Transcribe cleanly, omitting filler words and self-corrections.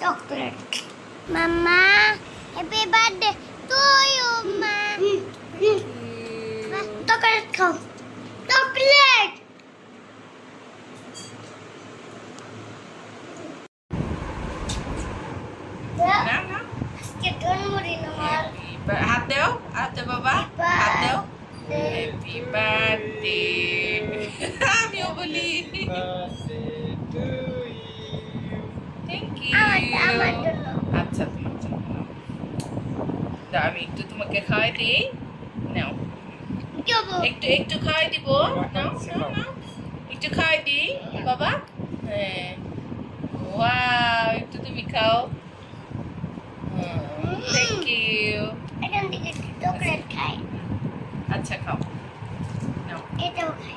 chocolate. Mama, happy birthday to you, ma. Chocolate খাও। Chocolate. না না আজকে জন্মদিন আমার। হাত দাও বাবা হাত দাও হ্যাপি বার্থডে আমিও বলি থ্যাংক আমার ইউ জন্য। আচ্ছা তোমার জন্য দাও আমি একটু তোমাকে খাওয়াই দিই নাও দেবো। একটু একটু খাওয়াই দিব নাও নাও নাও একটু খাওয়াই দিই বাবা হ্যাঁ ওয়াও একটু তুমি খাও থ্যাংক ইউ এখান থেকে চকলেট খাই। আচ্ছা খাও নাও এটাও খাই।